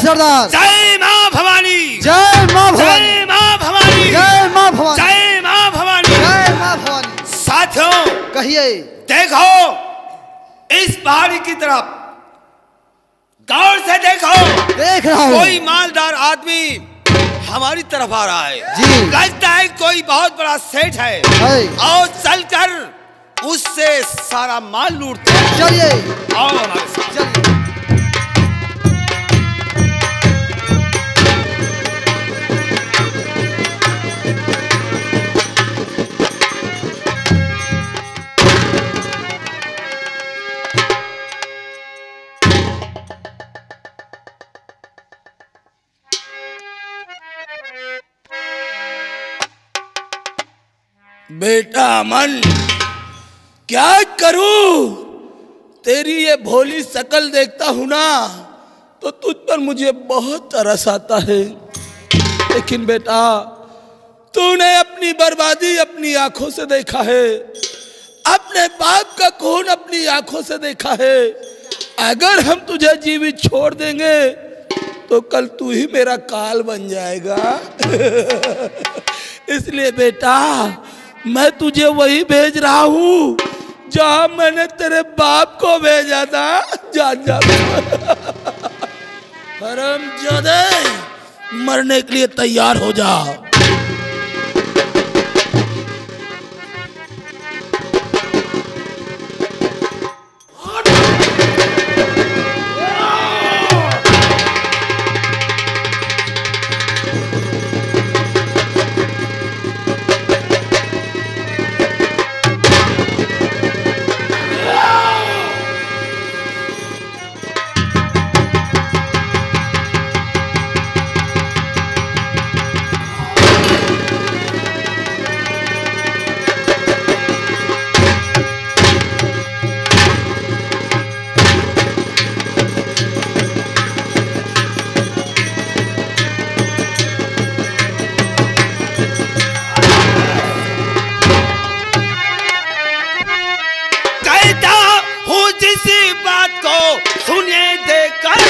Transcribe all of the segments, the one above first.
सरदार। जय माँ भवानी, जय माँ भवानी, जय माँ भवानी, जय माँ भवानी, जय माँ भवानी, जय माँ भवानी। साथियों कहिए। देखो इस पहाड़ी की तरफ, गौर से देखो। देख रहा हूँ। कोई मालदार आदमी हमारी तरफ आ रहा है जी। लगता है कोई बहुत बड़ा सेठ है और चलकर उससे सारा माल लूटते हैं। चलिए आओ हमारे साथ। चलिए। बेटा अमन, क्या करूं? तेरी ये भोली शकल देखता हूं ना तो तुझ पर मुझे बहुत तरस आता है। लेकिन बेटा, तूने अपनी बर्बादी अपनी आंखों से देखा है, अपने बाप का खून अपनी आंखों से देखा है। अगर हम तुझे जीवित छोड़ देंगे तो कल तू ही मेरा काल बन जाएगा। इसलिए बेटा, मैं तुझे वही भेज रहा हूँ जहां मैंने तेरे बाप को भेजा था। जान जा। हरामजादे, मरने के लिए तैयार हो जा। सुनिए देकर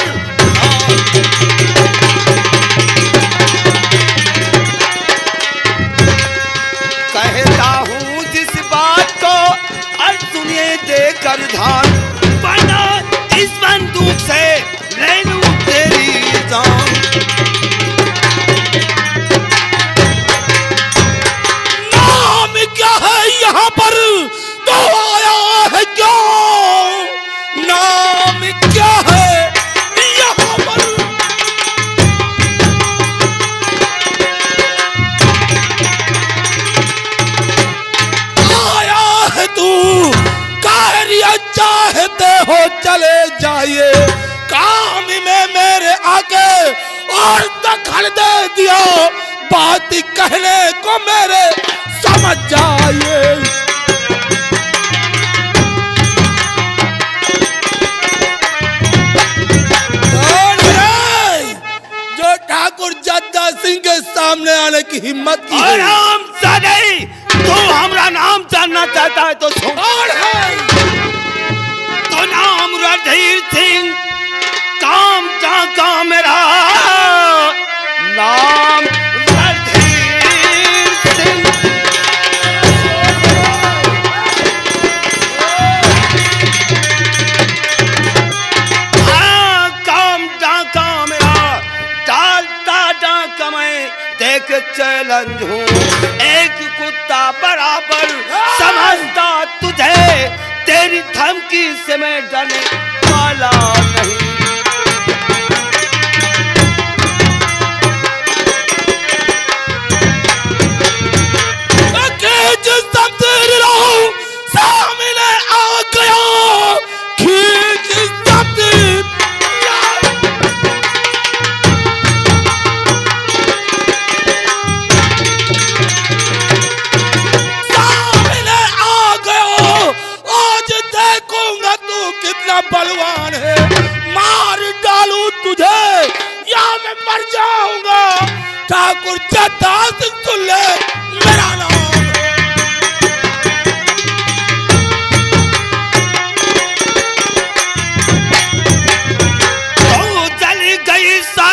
कहता हूँ जिस बात को और सुनिए देकर ध्यान, वरना इस बंदूक से ले लूं तेरी जान। नाम क्या है यहाँ पर? तो आया है क्या? नाम क्या है यहाँ पर? आया है तू? कारिया चाहते हो चले जाइए, काम में मेरे आके और दखल दे दिया, बात कहने को मेरे समझ जाइए। ठाकुर जद्दा सिंह के सामने आने की हिम्मत की है। तू हमारा नाम जानना चाहता है तो सुन। तो नाम रणधीर सिंह, काम का मेरा नाम रणधीर सिंह। हाँ, काम का मेरा डालता डाका मैं देख चैलेंज हूँ, एक कुत्ता बराबर समझता तुझे, तेरी धमकी से मैं डरने वाला नहीं। जिस तब्दील रहूं सामने आ गया, खींच तब्दील सामने आ गया। आज देखूंगा तू कितना बलवान है, मार डालूं तुझे या मैं मर जाऊंगा। ठाकुर जद्दा सिंह सुन ले मेरा नाम। जल गई सा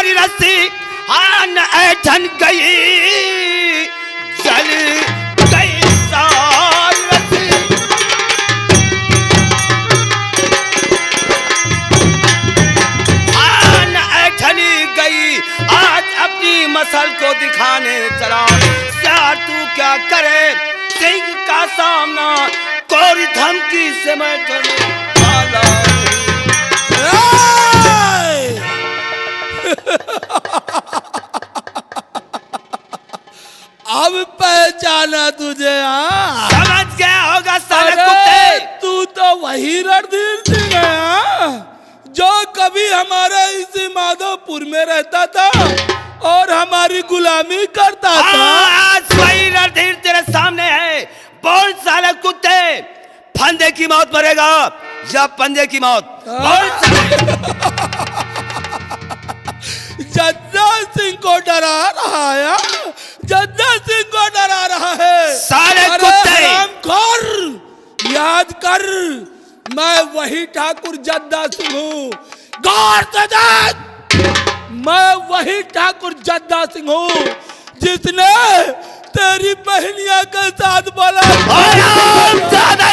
सामना कोई धमकी से मैं करने वाला अब पहचाना तुझे? हाँ, समझ गया होगा साले अरे कुत्ते। तू तो वही रणधीर सिंह है, हाँ? जो कभी हमारे इसी माधोपुर में रहता था और हमारी गुलामी करता था। आज वही रणधीर तेरे सामने है। बोल साले कुत्ते, फंदे की मौत मरेगा या पंजे की मौत? बोल साले। जद्दा सिंह को डरा रहा है, जद्दा सिंह को डरा रहा है। साले अरे कुत्ते। हरामखोर, याद कर, मैं वही ठाकुर जद्दा सिंह हूँ। गौर से देख, मैं वही ठाकुर जद्दा सिंह हूँ जिसने तेरी बहनिया के साथ बोला।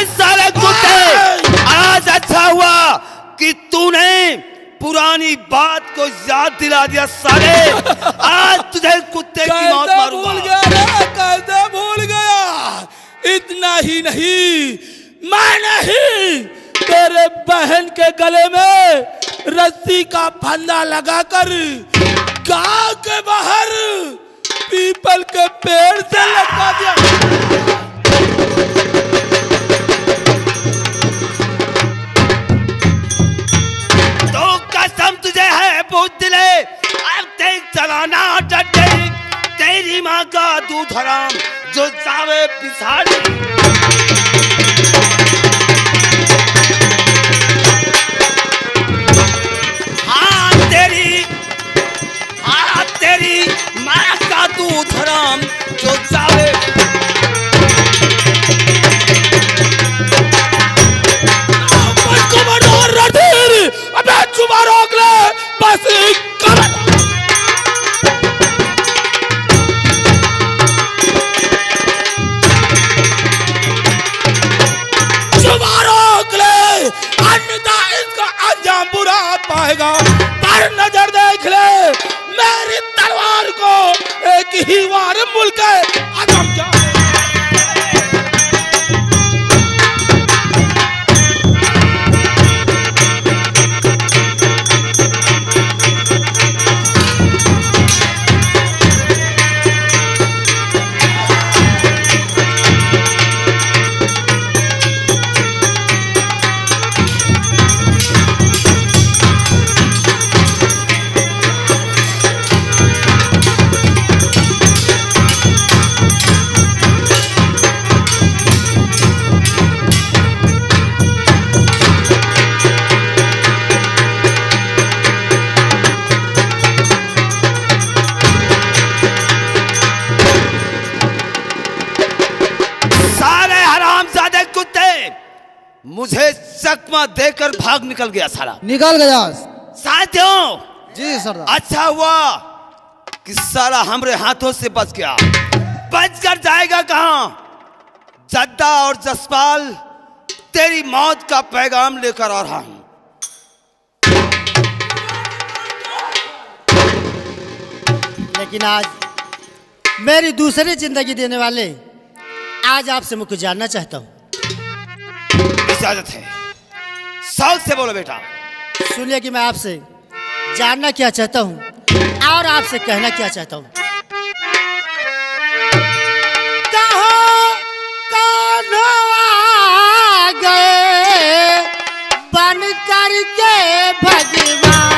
साले कुत्ते, आज अच्छा हुआ कि तूने पुरानी बात को याद दिला दिया साले। आज तुझे कुत्ते की मौत मारूंगा। भूल गया रे, कैसे भूल गया? इतना ही नहीं, मैंने ही तेरे बहन के गले में रस्सी का फंदा लगाकर गांव के बाहर पीपल के पेड़ से लटका दिया। तो कसम तुझे है बुद्धले, अब देख चलाना डटे तेरी माँ का दूध हराम जो जावे पिछाड़ी। तेरी माँ का दूध हराम जो जावे। अबे चुप रोक ले, बस चुप रोक ले, अन्यथा इसका अंजाम बुरा पाएगा। पर नजर देख ले, मेरी तलवार को एक ही वार मुल्क आदम जा। मुझे चकमा देकर भाग निकल गया साला। निकल गया साथियों, जी सरदार। अच्छा हुआ कि साला हमरे हाथों से बच गया। बच कर जाएगा कहां? जद्दा और जसपाल तेरी मौत का पैगाम लेकर आ रहा हूं। लेकिन आज मेरी दूसरी जिंदगी देने वाले, आज आपसे मैं कुछ जानना चाहता हूँ। इजाजत है, शौक से बोलो बेटा। सुनिए कि मैं आपसे जानना क्या चाहता हूँ और आपसे कहना क्या चाहता हूँ। कहो कौन आ गए बन करके भगवान,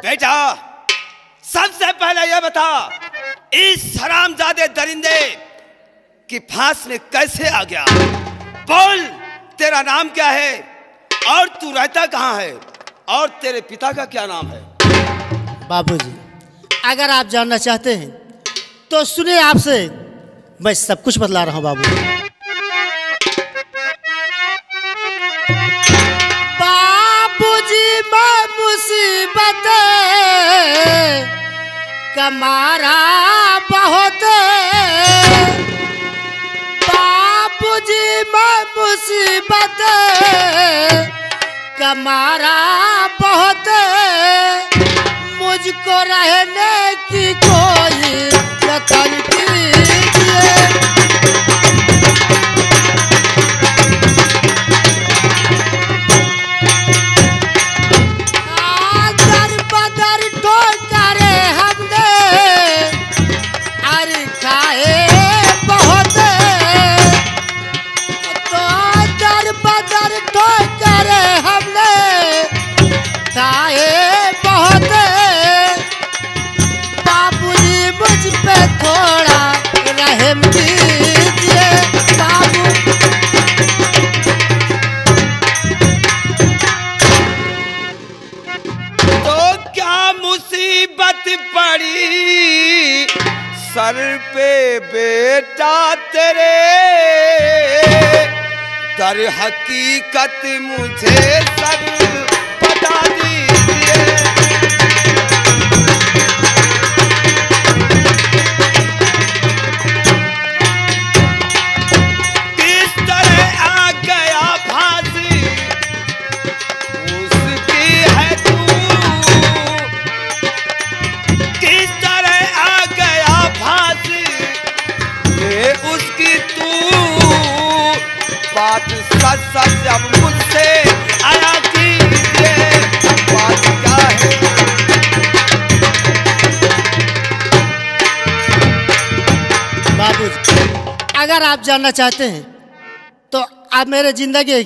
बेटा सबसे पहले यह बता, इस हरामजादे दरिंदे की फांस में कैसे आ गया? बोल, तेरा नाम क्या है और तू रहता कहाँ है और तेरे पिता का क्या नाम है? बाबूजी, अगर आप जानना चाहते हैं तो सुनिए, आपसे मैं सब कुछ बतला रहा हूँ बाबूजी। बाबूजी, मैं मुसीबत कमारा बहुत, बाबूजी मैं मुसीबत कमारा बहुत, मुझको रहने की कोई यतन कीजिए। दर बदर ठोकरे हमने अरे खाए बहुत, तो दर बदर ठोकरे हमने खाए बहुत। बाबूजी मुझ पे थोड़ा रहम कीजिए बाबू। तो क्या मुसीबत पड़ी सर पे बेटा तेरे, दर हकीकत मुझे सब बता दीजिए। किस तरह आ गया फांसी उसकी है तू, किस तरह आ गया फांसी ये उसकी तू, बात सच सच अब मुझसे आया कीजिए, बात क्या है। बाबूजी, अगर आप जानना चाहते हैं तो आप मेरे जिंदगी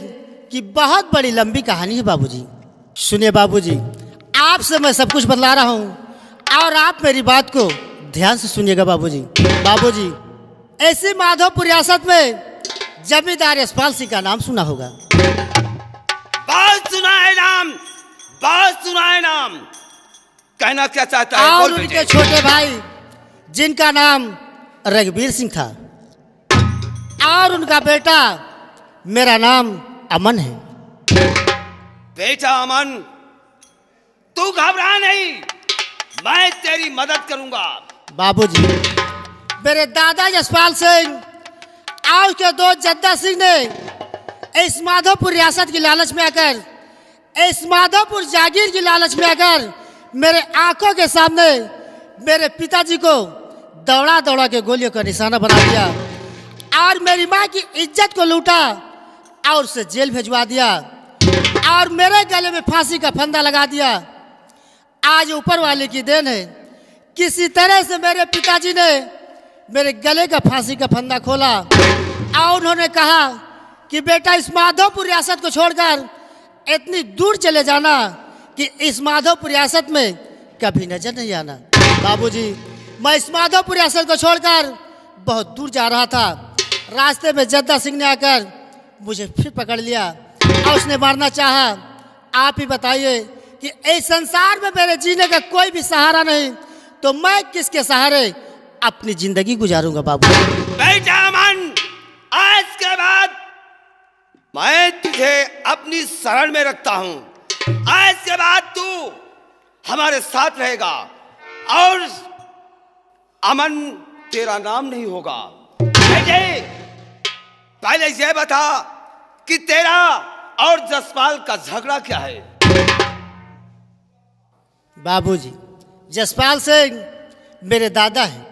की बहुत बड़ी लंबी कहानी है बाबूजी। सुनिए बाबूजी, आपसे मैं सब कुछ बतला रहा हूँ और आप मेरी बात को ध्यान से सुनिएगा बाबूजी। बाबूजी, ऐसी माधोपुर रियासत में जमींदार यशपाल सिंह का नाम सुना होगा। बहुत सुना है नाम, बहुत सुना है नाम। कहना क्या चाहता है और बोल उनके बेटे। छोटे भाई जिनका नाम रघुवीर सिंह था, और उनका बेटा मेरा नाम अमन है। बेटा अमन, तू घबरा नहीं, मैं तेरी मदद करूंगा। बाबूजी, मेरे दादा यशपाल सिंह और उसके दो जद्दा सिंह ने इस माधोपुर रियासत की लालच में आकर, इस माधोपुर जागीर की लालच में आकर मेरे आंखों के सामने मेरे पिताजी को दौड़ा दौड़ा के गोलियों का निशाना बना दिया और मेरी माँ की इज्जत को लूटा और उसे जेल भिजवा दिया और मेरे गले में फांसी का फंदा लगा दिया। आज ऊपर वाले की देन है, किसी तरह से मेरे पिताजी ने मेरे गले का फांसी का फंदा खोला और उन्होंने कहा कि बेटा इस माधोपुर रियासत को छोड़कर इतनी दूर चले जाना कि इस माधोपुर रियासत में कभी नजर नहीं आना। बाबूजी, मैं इस माधोपुर रियासत को छोड़कर बहुत दूर जा रहा था, रास्ते में जद्दा सिंह ने आकर मुझे फिर पकड़ लिया और उसने मारना चाहा। आप ही बताइए कि इस संसार में मेरे जीने का कोई भी सहारा नहीं, तो मैं किसके सहारे अपनी जिंदगी गुजारूंगा बाबू। बेटा अमन, आज के बाद मैं तुझे अपनी शरण में रखता हूं। आज के बाद तू हमारे साथ रहेगा और अमन तेरा नाम नहीं होगा। बेटे, पहले यह बता कि तेरा और जसपाल का झगड़ा क्या है। बाबूजी, जसपाल सिंह मेरे दादा हैं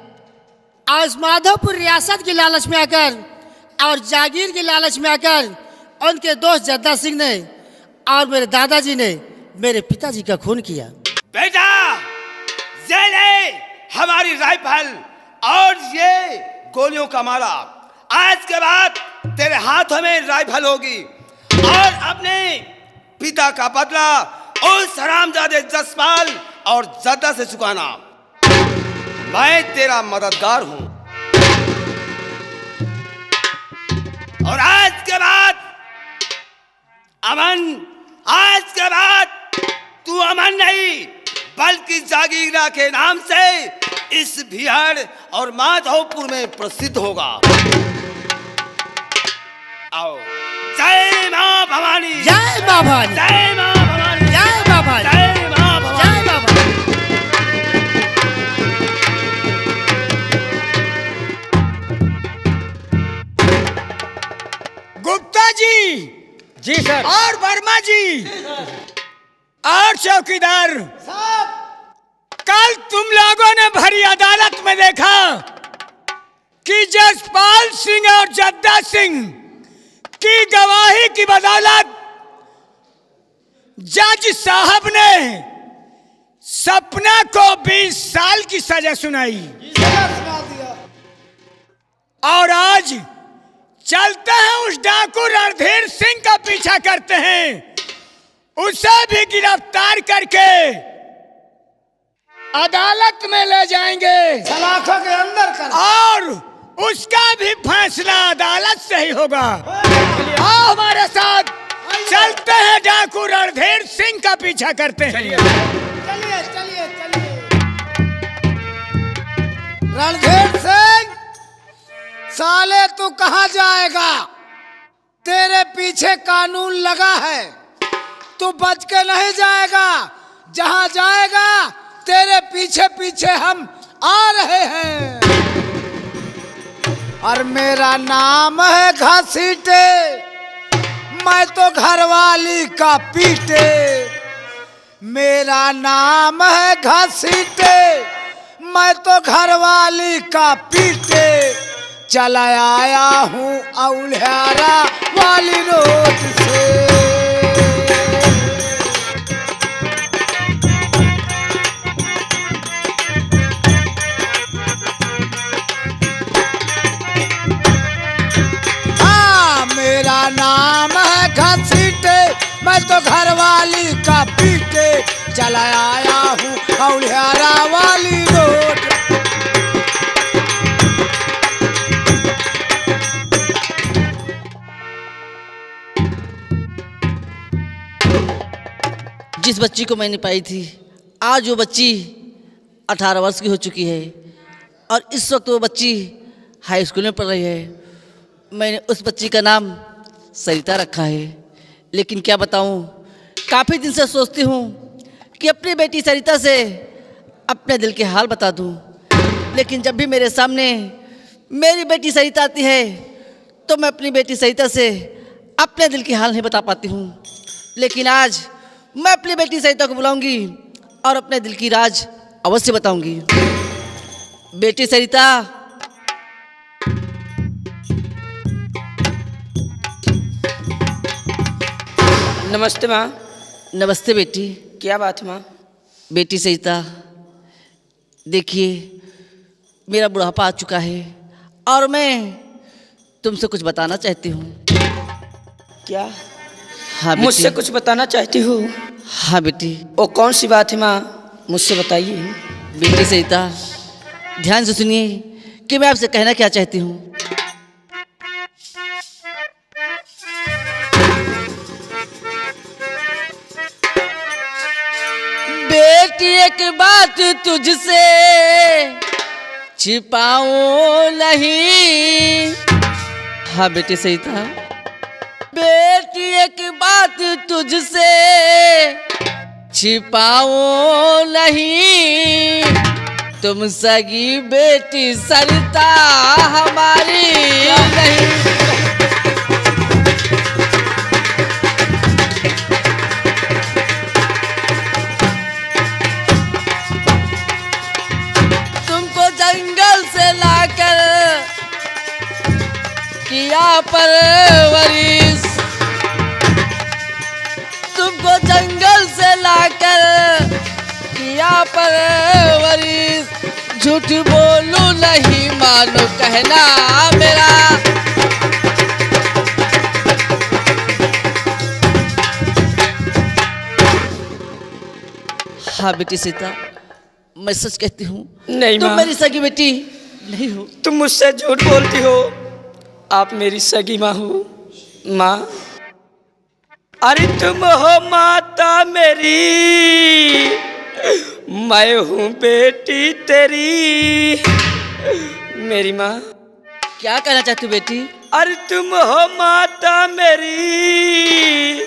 और इस माधोपुर रियासत की लालच में आकर और जागीर की लालच में आकर उनके दोस्त जद्दा सिंह ने और मेरे दादाजी ने मेरे पिताजी का खून किया। बेटा, ये ले हमारी राइफल और ये गोलियों का माला। आज के बाद तेरे हाथों में राइफल होगी और अपने पिता का बदला उस हरामजादे जसपाल और जद्दा से चुकाना। मैं तेरा मददगार हूं और आज के बाद अमन, आज के बाद तू अमन नहीं बल्कि जागीरा के नाम से इस बिहार और माधोपुर में प्रसिद्ध होगा। आओ, जय मां भवानी, जय मां भवानी, जय मां भवानी, जय मां भवानी, जय मां भवानी। जय मां भवानी। गुप्ता जी, जी सर। और वर्मा जी, और चौकीदार, कल तुम लोगों ने भरी अदालत में देखा कि जसपाल सिंह और जद्दा सिंह की गवाही की बदौलत जज साहब ने सपना को 20 साल की सजा सुनाई। और आज चलते हैं उस डाकू रणधीर सिंह का पीछा करते हैं, उसे भी गिरफ्तार करके अदालत में ले जाएंगे, सलाखों के अंदर कर। और उसका भी फैसला अदालत से ही होगा। आओ हमारे साथ, चलते हैं डाकू रणधीर सिंह का पीछा करते हैं। चलिए चलिए चलिए। रणधीर सिंह, साले तू कहाँ जाएगा? तेरे पीछे कानून लगा है, तू बच के नहीं जाएगा। जहाँ जाएगा तेरे पीछे पीछे हम आ रहे हैं। और मेरा नाम है घसीटे, मैं तो घरवाली का पीटे। मेरा नाम है घसीटे, मैं तो घरवाली का पीटे। चला आया हूँ औलियारा वाली रोड से। हाँ, मेरा नाम है घसीटे, मैं तो घरवाली का पीटे। चला आया हूँ औलियारा वाली रोड। जिस बच्ची को मैंने पाई थी, आज वो बच्ची 18 वर्ष की हो चुकी है और इस वक्त वो बच्ची हाई स्कूल में पढ़ रही है। मैंने उस बच्ची का नाम सरिता रखा है। लेकिन क्या बताऊं, काफ़ी दिन से सोचती हूं कि अपनी बेटी सरिता से अपने दिल के हाल बता दूं, लेकिन जब भी मेरे सामने मेरी बेटी सरिता आती है तो मैं अपनी बेटी सरिता से अपने दिल के हाल नहीं बता पाती हूं। लेकिन आज मैं अपनी बेटी सरिता को बुलाऊंगी और अपने दिल की राज अवश्य बताऊंगी। बेटी सरिता, नमस्ते माँ। नमस्ते बेटी। क्या बात माँ? बेटी सरिता, देखिए मेरा बुढ़ापा आ चुका है और मैं तुमसे कुछ बताना चाहती हूँ। क्या? हाँ बेटी। मुझसे कुछ बताना चाहती हो? हाँ बेटी। वो कौन सी बात है माँ, मुझसे बताइए। बेटी सरिता, ध्यान से सुनिए कि मैं आपसे कहना क्या चाहती हूँ। बेटी एक बात तुझसे छिपाऊं नहीं। हाँ बेटी सरिता, बेटी एक बात तुझसे छिपाऊं नहीं। तुम सगी बेटी सरिता हमारी नहीं। तुमको जंगल से लाकर किया परवरिश, तुमको जंगल से लाकर किया परवरिश। झूठ बोलूं नहीं मानो कहना मेरा। हाँ बेटी सीता, मैं सच कहती हूँ, नहीं तुम माँ, मेरी सगी बेटी नहीं हो। तुम मुझसे झूठ बोलती हो। आप मेरी सगी माँ हो। माँ, अरे तुम हो माता मेरी, मैं हूँ बेटी तेरी मेरी माँ। क्या कहना चाहती हो बेटी? अरे तुम हो माता मेरी,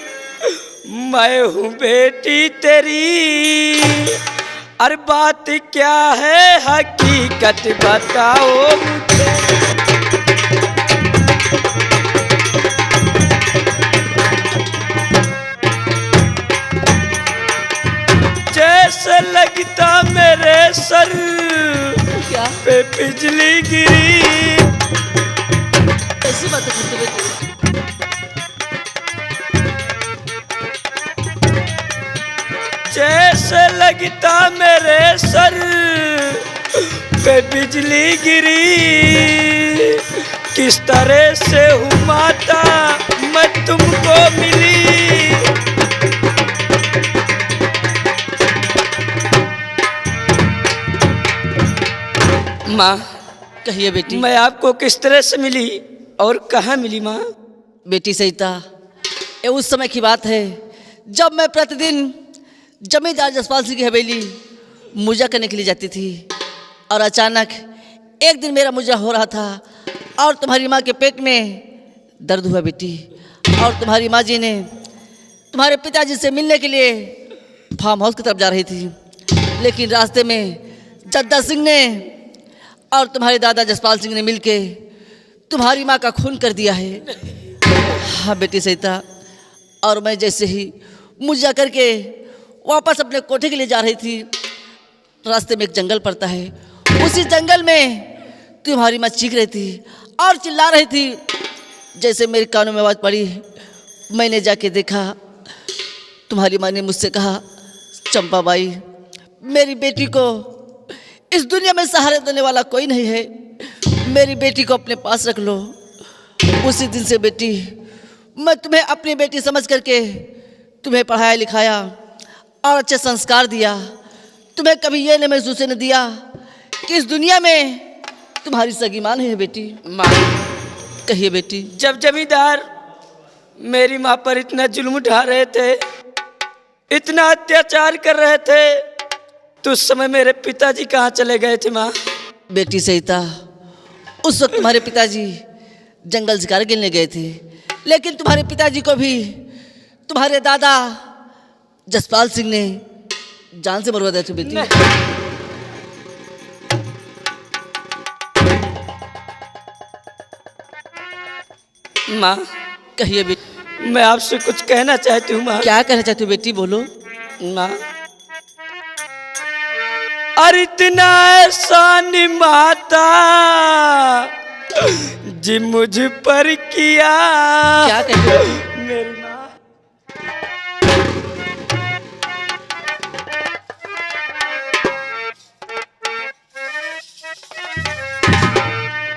मैं हूँ बेटी तेरी। अरे बात क्या है हकीकत बताओ मुझे। जैसे लगता मेरे सर क्या पे बिजली गिरी। ऐसी बातें करती हो बेटी? जैसे लगता मेरे सर पे बिजली गिरी। किस तरह से हूँ माता मैं तुमको मिली। माँ, कहिए बेटी। मैं आपको किस तरह से मिली और कहाँ मिली माँ? बेटी सहिता, ये उस समय की बात है जब मैं प्रतिदिन जमींदार जसपाल सिंह की हवेली मुजा करने के लिए जाती थी, और अचानक एक दिन मेरा मुजा हो रहा था और तुम्हारी माँ के पेट में दर्द हुआ बेटी, और तुम्हारी माँ जी ने तुम्हारे पिताजी से मिलने के लिए फार्म हाउस की तरफ जा रही थी, लेकिन रास्ते में जद्दा सिंह ने और तुम्हारे दादा जसपाल सिंह ने मिलके तुम्हारी माँ का खून कर दिया है। हाँ बेटी सहिता, और मैं जैसे ही मुझा करके वापस अपने कोठे के लिए जा रही थी, रास्ते में एक जंगल पड़ता है। उसी जंगल में तुम्हारी माँ चीख रही थी और चिल्ला रही थी। जैसे मेरे कानों में आवाज़ पड़ी, मैंने जाके देखा, तुम्हारी माँ ने मुझसे कहा, चंपा बाई, मेरी बेटी को इस दुनिया में सहारा देने वाला कोई नहीं है, मेरी बेटी को अपने पास रख लो। उसी दिन से बेटी मैं तुम्हें अपनी बेटी समझ करके तुम्हें पढ़ाया लिखाया और अच्छे संस्कार दिया। तुम्हें कभी ये नहीं महसूस नहीं दिया कि इस दुनिया में तुम्हारी सगी माँ नहीं है बेटी। माँ, कहिए बेटी। जब जमींदार मेरी माँ पर इतना जुल्म उठा रहे थे, इतना अत्याचार कर रहे थे, तो उस समय मेरे पिताजी कहाँ चले गए थे माँ? बेटी सहिता, उस वक्त तुम्हारे पिताजी जंगल शिकार खेलने गए थे, लेकिन तुम्हारे पिताजी को भी तुम्हारे दादा जसपाल सिंह ने जान से मरवा दिया था बेटी। माँ, कहिए बेटी। मैं आपसे कुछ कहना चाहती हूँ माँ। क्या कहना चाहती हो बेटी, बोलो। माँ, अरे इतना एहसान माता जी मुझ पर किया। क्या कहती हो? मेरी माँ,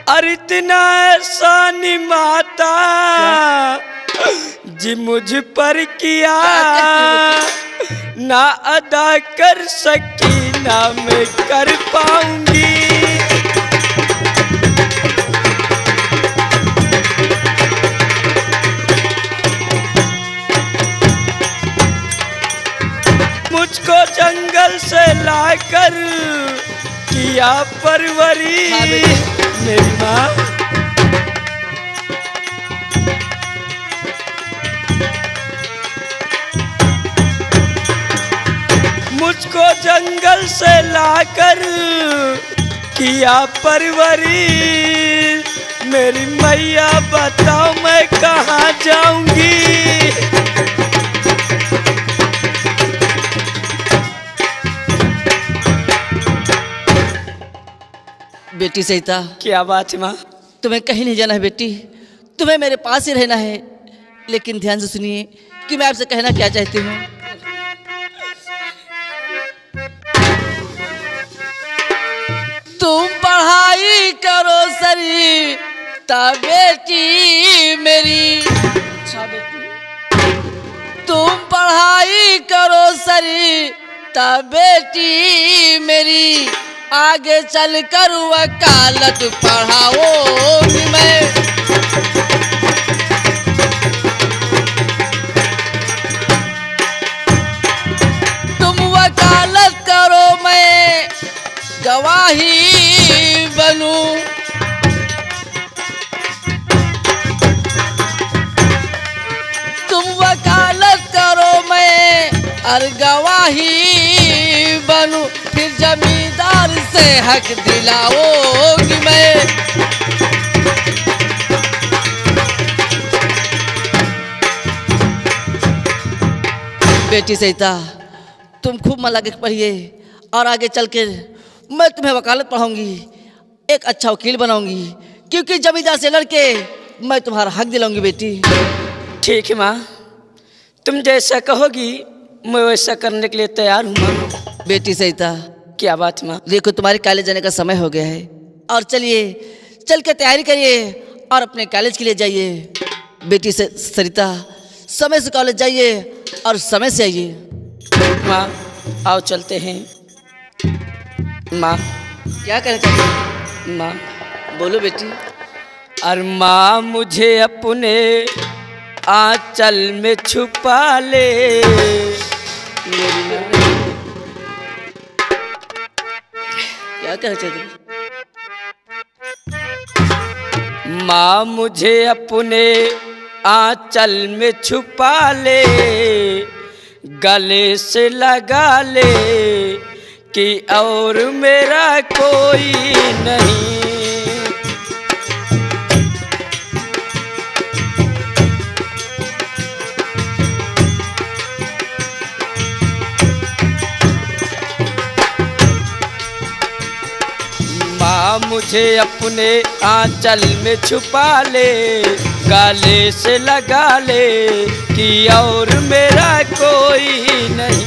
अरे इतना एहसान माता जी मुझ पर किया। ना अदा कर सकी ना मैं कर पाऊंगी। मुझको जंगल से लाकर किया परवरी। हाँ बेटी। मेरी माँ, मुझको जंगल से लाकर किया परवरी। मेरी मैया बताओ मैं कहाँ जाऊंगी। बेटी सहिता, क्या बात है माँ? तुम्हें कहीं नहीं जाना है बेटी, तुम्हें मेरे पास ही रहना है। लेकिन ध्यान से सुनिए कि मैं आपसे कहना क्या चाहती हूँ। तुम पढ़ाई करो सरी ता बेटी मेरी, तुम पढ़ाई करो सरी ता बेटी मेरी, आगे चल कर वकालत पढ़ाओगी मैं। तुम वकालत करो गवाही बनूं। तुम वकालत करो मैं और गवाही बनूं, फिर जमींदार से हक दिलाओगी मैं। बेटी सहिता, तुम खूब मन लगा के पढ़िए और आगे चल के मैं तुम्हें वकालत पढ़ाऊंगी, एक अच्छा वकील बनाऊंगी, क्योंकि जमींदार से लड़के मैं तुम्हारा हक दिलाऊंगी बेटी। ठीक है माँ, तुम जैसा कहोगी मैं वैसा करने के लिए तैयार हूँ माँ। बेटी सहिता, क्या बात माँ? देखो तुम्हारे कॉलेज जाने का समय हो गया है और चलिए चल के तैयारी करिए और अपने कॉलेज के लिए जाइए। बेटी से सरिता, समय से कॉलेज जाइए और समय से आइए। माँ आओ चलते हैं। माँ क्या कहना चाहते हो? माँ बोलो बेटी। और माँ मुझे अपने आंचल में छुपा ले। मेरी माँ। क्या कहना चाहते हो? माँ मुझे अपने आंचल में छुपा ले, गले से लगा ले कि और मेरा कोई नहीं। माँ मुझे अपने आंचल में छुपा ले, गले से लगा ले कि और मेरा कोई नहीं।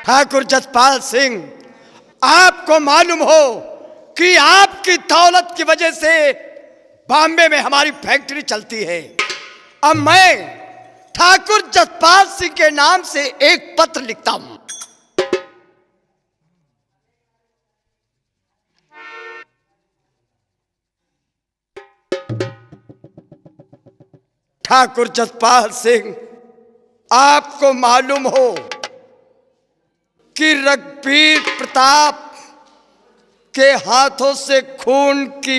ठाकुर जसपाल सिंह, आपको मालूम हो कि आपकी दौलत की वजह से बॉम्बे में हमारी फैक्ट्री चलती है। अब मैं ठाकुर जसपाल सिंह के नाम से एक पत्र लिखता हूं। ठाकुर जसपाल सिंह, आपको मालूम हो कि रघुवीर प्रताप के हाथों से खून की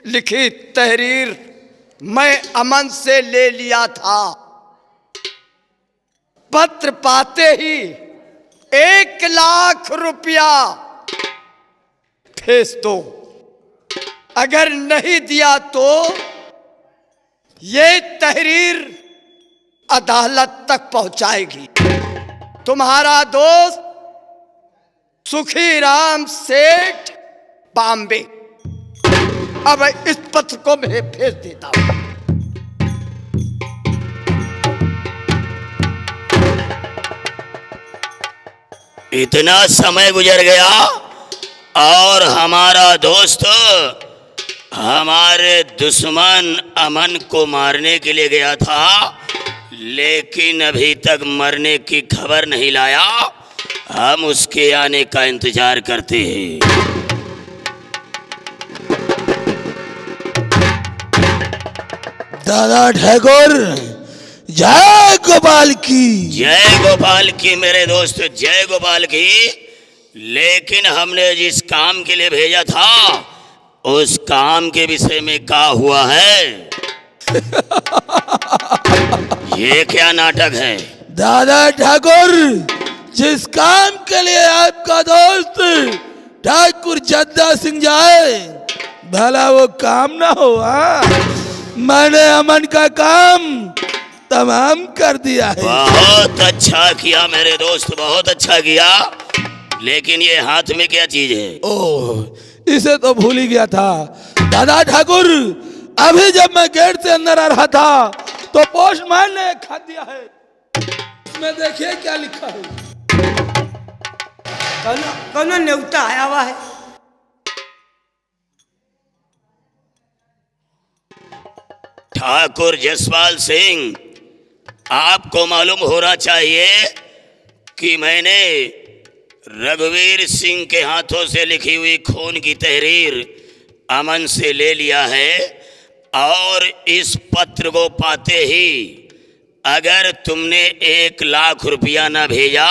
लिखी तहरीर मैं अमन से ले लिया था। पत्र पाते ही 1,00,000 रुपया भेज दो, अगर नहीं दिया तो ये तहरीर अदालत तक पहुंचाएगी। तुम्हारा दोस्त सुखीराम सेठ, बॉम्बे। अब इस पत्र को मैं भेज देता हूं। इतना समय गुजर गया और हमारा दोस्त हमारे दुश्मन अमन को मारने के लिए गया था, लेकिन अभी तक मरने की खबर नहीं लाया। हम उसके आने का इंतजार करते हैं। दादा ठाकुर, जय गोपाल की। जय गोपाल की मेरे दोस्त, जय गोपाल की। लेकिन हमने जिस काम के लिए भेजा था उस काम के विषय में क्या हुआ है? ये क्या नाटक है? दादा ठाकुर, जिस काम के लिए आपका दोस्त ठाकुर जद्दा सिंह जाए, भला वो काम ना हो। मैंने अमन का काम तमाम कर दिया है। बहुत अच्छा किया मेरे दोस्त, बहुत अच्छा किया। लेकिन ये हाथ में क्या चीज है? ओह, इसे तो भूल ही गया था। दादा ठाकुर, अभी जब मैं गेट से अंदर आ रहा था तो पोस्टमैन ने एक खत दिया है। इसमें देखिए क्या लिखा है। कौन न्योता आया हुआ है? ठाकुर जसपाल सिंह, आपको मालूम होना चाहिए कि मैंने रघुवीर सिंह के हाथों से लिखी हुई खून की तहरीर अमन से ले लिया है और इस पत्र को पाते ही अगर तुमने 1 लाख रुपया न भेजा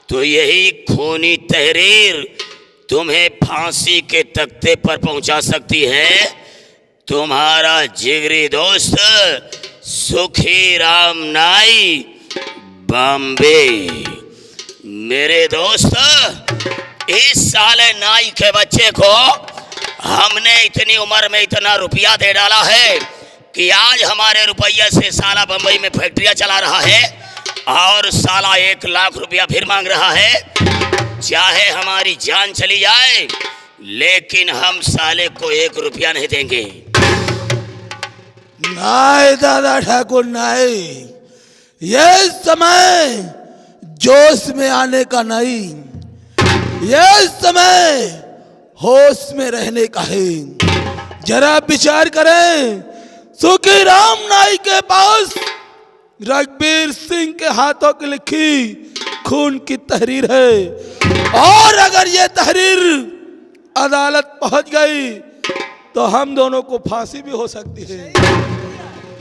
तो यही खूनी तहरीर तुम्हें फांसी के तख्ते पर पहुंचा सकती है। तुम्हारा जिगरी दोस्त सुखी राम नाई, बॉम्बे। मेरे दोस्त, इस साले नाई के बच्चे को हमने इतनी उम्र में इतना रुपया दे डाला है कि आज हमारे रुपये से साला बंबई में फैक्ट्रियां चला रहा है और साला 1 लाख रुपया फिर मांग रहा है। चाहे हमारी जान चली जाए लेकिन हम साले को 1 रुपया नहीं देंगे। नाय दादा ठाकुर नाय, ये समय जोश में आने का नहीं, ये समय होश में रहने का है। जरा विचार करें, सुखी राम नाई के पास रघुवीर सिंह के हाथों की लिखी खून की तहरीर है और अगर ये तहरीर अदालत पहुंच गई तो हम दोनों को फांसी भी हो सकती है।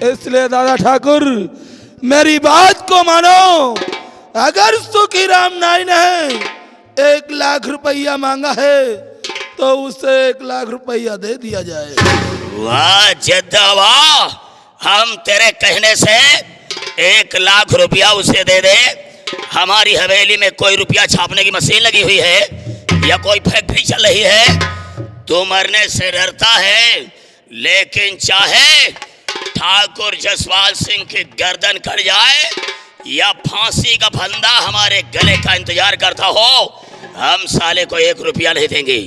इसलिए दादा ठाकुर मेरी बात को मानो। अगर सुखी राम नाई ने 1 लाख रुपया मांगा है तो उसे 1 लाख रुपया दे दिया जाए। वाह जद्दा वाह, हम तेरे कहने से 1 लाख रुपया उसे दे दे। हमारी हवेली में कोई रुपया छापने की मशीन लगी हुई है या कोई फैक्ट्री चल रही है? तू मरने से डरता है, लेकिन चाहे ठाकुर जसपाल सिंह की गर्दन कट जाए या फांसी का फंदा हमारे गले का इंतजार करता हो, हम साले को 1 रुपया नहीं देंगे।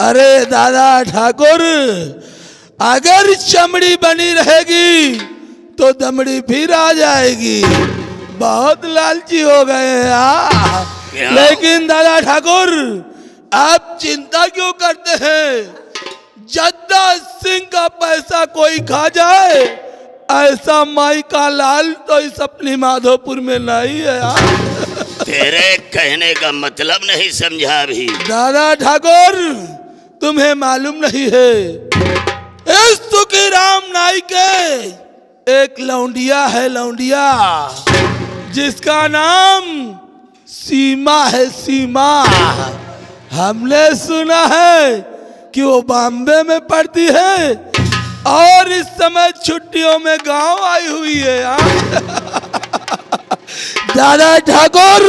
अरे दादा ठाकुर, अगर चमड़ी बनी रहेगी तो दमड़ी फिर आ जाएगी। बहुत लालची हो गए हैं। लेकिन दादा ठाकुर, आप चिंता क्यों करते हैं? जद्दा सिंह का पैसा कोई खा जाए ऐसा माई का लाल तो इस अपनी माधोपुर में नहीं है। तेरे कहने का मतलब नहीं समझा अभी। दादा ठाकुर, तुम्हें मालूम नहीं है, इस सुखी राम नाई के एक लौंडिया है, लौंडिया जिसका नाम सीमा है, सीमा। हमने सुना है कि वो बॉम्बे में पढ़ती है और इस समय छुट्टियों में गांव आई हुई है। दादा ठाकुर,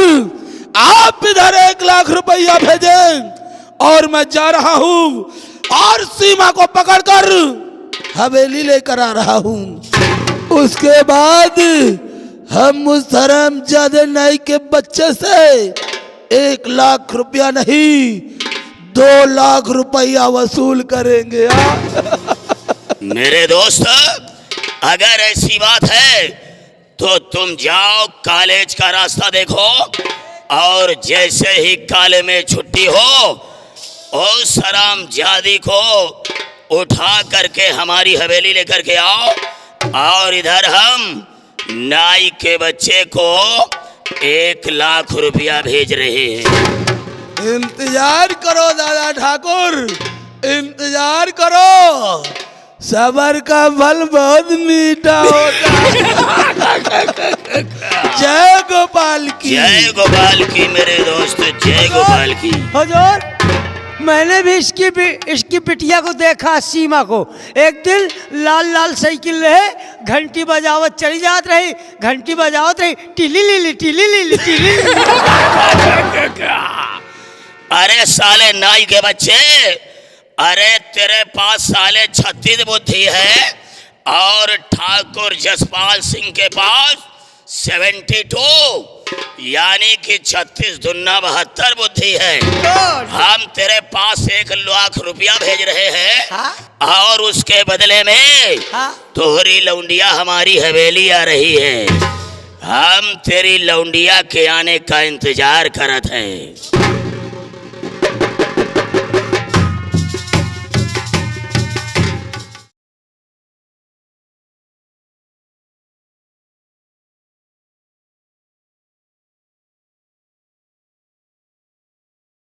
आप इधर 1 लाख रुपया भेजें और मैं जा रहा हूं और सीमा को पकड़कर हवेली लेकर आ रहा हूं। उसके बाद हम उस हरामजादे नाई के बच्चे से 1 लाख रुपया नहीं 2 लाख रुपया वसूल करेंगे। मेरे दोस्त, अगर ऐसी बात है तो तुम जाओ, कॉलेज का रास्ता देखो और जैसे ही काले में छुट्टी हो उस हरामजादी को उठा करके हमारी हवेली लेकर के आओ और इधर हम नाई के बच्चे को 1 लाख रुपया भेज रहे हैं। इंतजार करो दादा ठाकुर, इंतजार करो। सबर का फल बहुत मीठा होता है। जय गोपाल की, जय गोपाल की मेरे दोस्त, जय गोपाल की। हुजूर, मैंने भी इसकी बिटिया को देखा, सीमा को। एक दिन लाल लाल साइकिल है, घंटी बजावत चली जात रही, घंटी बजावत रही, टिली लीली टिली लीली टिली। अरे साले नाई के बच्चे, अरे तेरे पास साले 36 बुद्धि है और ठाकुर जसपाल सिंह के पास 72, यानी कि 36 दूना 72 बुद्धि है। हम तेरे पास 1 लाख रुपया भेज रहे हैं और उसके बदले में तोहरी लौंडिया हमारी हवेली आ रही है। हम तेरी लौंडिया के आने का इंतजार करत हैं।